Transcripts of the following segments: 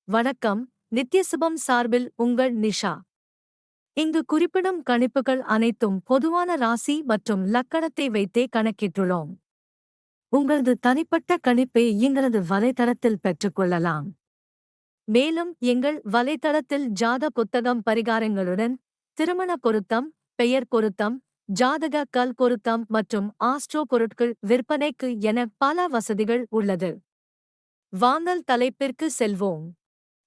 வணக்கம். நித்யசுபம் சார்பில் உங்கள் நிஷா. இங்கு குறிப்பிடும் கணிப்புகள் அனைத்தும் பொதுவான ராசி மற்றும் லக்கணத்தை வைத்தே கணக்கிட்டுள்ளோம். உங்களது தனிப்பட்ட கணிப்பை எங்களது வலைத்தளத்தில் பெற்றுக்கொள்ளலாம். மேலும் எங்கள் வலைத்தளத்தில் ஜாத புத்தகம் பரிகாரங்களுடன் திருமண பொருத்தம், பெயர் பொருத்தம், ஜாதக கல் பொருத்தம் மற்றும் ஆஸ்ட்ரோ பொருட்கள் விற்பனைக்கு என பல வசதிகள் உள்ளது. வாங்கல் தலைப்பிற்கு செல்வோம்.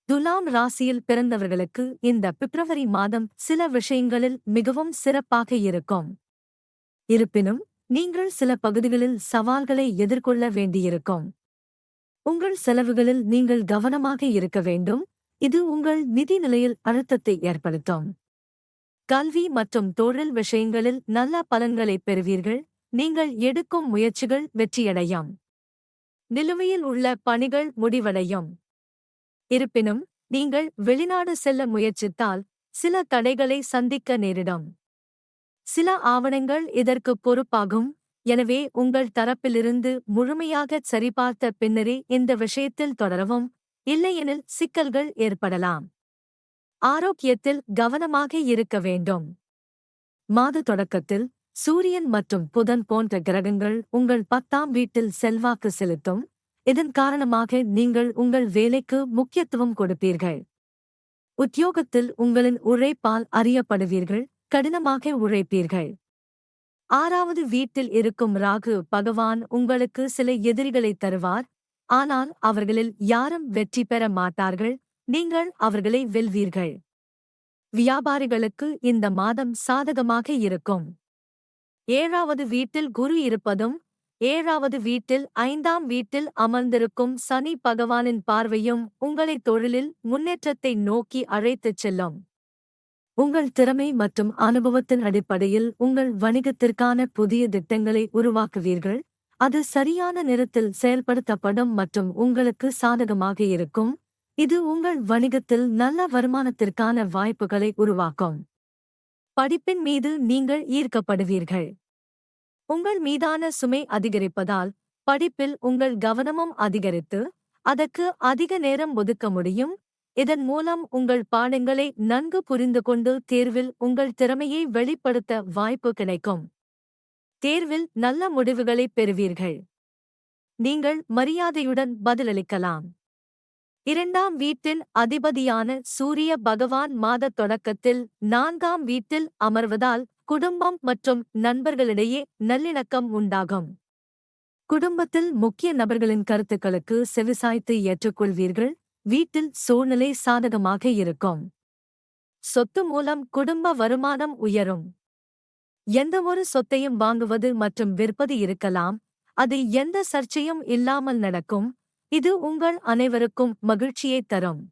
துலாம் ராசியில் பிறந்தவர்களுக்கு இந்த பிப்ரவரி மாதம் சில விஷயங்களில் மிகவும் சிறப்பாக இருக்கும். இருப்பினும் நீங்கள் சில பகுதிகளில் சவால்களை எதிர்கொள்ள வேண்டியிருக்கும். உங்கள் செலவுகளில் நீங்கள் கவனமாக இருக்க வேண்டும். இது உங்கள் நிதி நிலையில் அழுத்தத்தை ஏற்படுத்தும். கல்வி மற்றும் தொழில் விஷயங்களில் நல்ல பலன்களை பெறுவீர்கள். நீங்கள் எடுக்கும் முயற்சிகள் வெற்றியடையும். நிலுவையில் உள்ள பணிகள் முடிவடையும். இருப்பினும் நீங்கள் வெளிநாடு செல்ல முயற்சித்தால் சில தடைகளை சந்திக்க நேரிடும். சில ஆவணங்கள் இதற்கு பொறுப்பாகும். எனவே உங்கள் தரப்பிலிருந்து முழுமையாகச் சரிபார்த்த பின்னரே இந்த விஷயத்தில் தொடரவும். இல்லையெனில் சிக்கல்கள் ஏற்படலாம். ஆரோக்கியத்தில் கவனமாக இருக்க வேண்டும். மாத தொடக்கத்தில் சூரியன் மற்றும் புதன் போன்ற கிரகங்கள் உங்கள் 10ஆம் வீட்டில் செல்வாக்கு செலுத்தும். இதன் காரணமாக நீங்கள் உங்கள் வேலைக்கு முக்கியத்துவம் கொடுப்பீர்கள். உத்தியோகத்தில் உங்களின் உழைப்பால் அறியப்படுவீர்கள். கடினமாக உழைப்பீர்கள். 6வது வீட்டில் இருக்கும் ராகு பகவான் உங்களுக்கு சில எதிரிகளைத் தருவார். ஆனால் அவர்களில் யாரும் வெற்றி பெற மாட்டார்கள். நீங்கள் அவர்களை வெல்வீர்கள். வியாபாரிகளுக்கு இந்த மாதம் சாதகமாக இருக்கும். 7வது வீட்டில் குரு இருப்பதும் 7வது வீட்டில் 5ஆம் வீட்டில் அமர்ந்திருக்கும் சனி பகவானின் பார்வையும் உங்களை தொழிலில் முன்னேற்றத்தை நோக்கி அழைத்துச் செல்லும். உங்கள் திறமை மற்றும் அனுபவத்தின் அடிப்படையில் உங்கள் வணிகத்திற்கான புதிய திட்டங்களை உருவாக்குவீர்கள். அது சரியான நேரத்தில் செயல்படுத்தப்படும் மற்றும் உங்களுக்கு சாதகமாக இருக்கும். இது உங்கள் வணிகத்தில் நல்ல வருமானத்திற்கான வாய்ப்புகளை உருவாக்கும். படிப்பின் மீது நீங்கள் ஈர்க்கப்படுவீர்கள். உங்கள் மீதான சுமை அதிகரிப்பதால் படிப்பில் உங்கள் கவனமும் அதிகரித்து அதற்கு அதிக நேரம் ஒதுக்க முடியும். இதன் மூலம் உங்கள் பாடங்களை நன்கு புரிந்துகொண்டு தேர்வில் உங்கள் திறமையை வெளிப்படுத்த வாய்ப்பு கிடைக்கும். தேர்வில் நல்ல முடிவுகளை பெறுவீர்கள். நீங்கள் மரியாதையுடன் பதிலளிக்கலாம். 2ஆம் வீட்டின் அதிபதியான சூரிய பகவான் மாதத் தொடக்கத்தில் 4ஆம் வீட்டில் அமர்வதால் குடும்பம் மற்றும் நண்பர்களிடையே நல்லிணக்கம் உண்டாகும். குடும்பத்தில் முக்கிய நபர்களின் கருத்துக்களுக்கு செவிசாய்த்து ஏற்றுக்கொள்வீர்கள். வீட்டில் சூழ்நிலை சாதகமாக இருக்கும். சொத்து மூலம் குடும்ப வருமானம் உயரும். எந்தவொரு சொத்தையும் வாங்குவது மற்றும் விற்பது இருக்கலாம். அது எந்த சர்ச்சையும் இல்லாமல் நடக்கும். இது உங்கள் அனைவருக்கும் மகிழ்ச்சியைத் தரும்.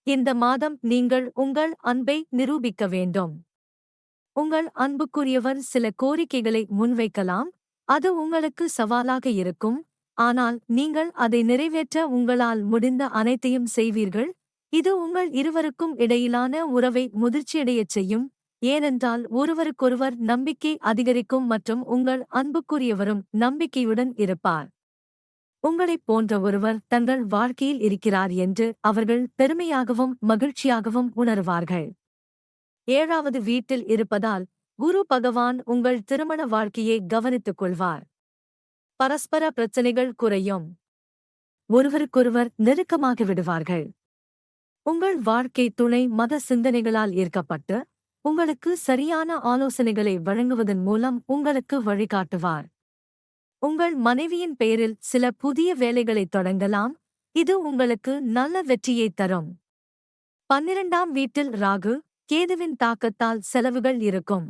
இந்த மாதம் நீங்கள் உங்கள் அன்பை நிரூபிக்க வேண்டும். உங்கள் அன்புக்குரியவர் சில கோரிக்கைகளை முன்வைக்கலாம். அது உங்களுக்கு சவாலாக இருக்கும். ஆனால் நீங்கள் அதை நிறைவேற்ற உங்களால் முடிந்த அனைத்தையும் செய்வீர்கள். இது உங்கள் இருவருக்கும் இடையிலான உறவை முதிர்ச்சியடையச் செய்யும். ஏனென்றால் ஒருவருக்கொருவர் நம்பிக்கை அதிகரிக்கும் மற்றும் உங்கள் அன்புக்குரியவரும் நம்பிக்கையுடன் இருப்பார். உங்களைப் போன்ற ஒருவர் தங்கள் வாழ்க்கையில் இருக்கிறார் என்று அவர்கள் பெருமையாகவும் மகிழ்ச்சியாகவும் உணர்வார்கள். 7வது வீட்டில் இருப்பதால் குரு பகவான் உங்கள் திருமண வாழ்க்கையை கவனித்துக் கொள்வார். பரஸ்பர பிரச்சனைகள் குறையும். ஒருவருக்கொருவர் நெருக்கமாக விடுவார்கள். உங்கள் வாழ்க்கை துணை மத சிந்தனைகளால் ஈர்க்கப்பட்டு உங்களுக்கு சரியான ஆலோசனைகளை வழங்குவதன் மூலம் உங்களுக்கு வழிகாட்டுவார். உங்கள் மனைவியின் பெயரில் சில புதிய வேலைகளை தொடங்கலாம். இது உங்களுக்கு நல்ல வெற்றியைத் தரும். 12ஆம் வீட்டில் ராகு கேதுவின் தாக்கத்தால் செலவுகள் இருக்கும்.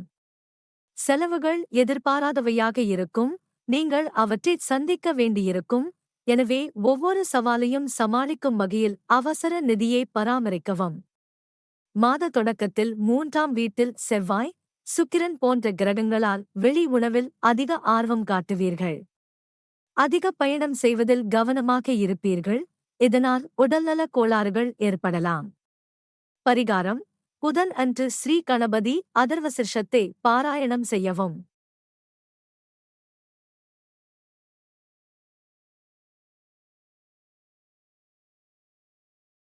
செலவுகள் எதிர்பாராதவையாக இருக்கும். நீங்கள் அவற்றை சந்திக்க வேண்டியிருக்கும். எனவே ஒவ்வொரு சவாலையும் சமாளிக்கும் வகையில் அவசர நிதியை பராமரிக்கவும். மாத தொடக்கத்தில் 3ஆம் வீட்டில் செவ்வாய், சுக்கிரன் போன்ற கிரகங்களால் வெளி உணவில் அதிக ஆர்வம் காட்டுவீர்கள். அதிக பயணம் செய்வதில் கவனமாக இருப்பீர்கள். இதனால் உடல்நலக் கோளாறுகள் ஏற்படலாம். பரிகாரம்: புதன் அன்று ஸ்ரீ கணபதி அதர்வசிர்ஷத்தை பாராயணம் செய்யவும்.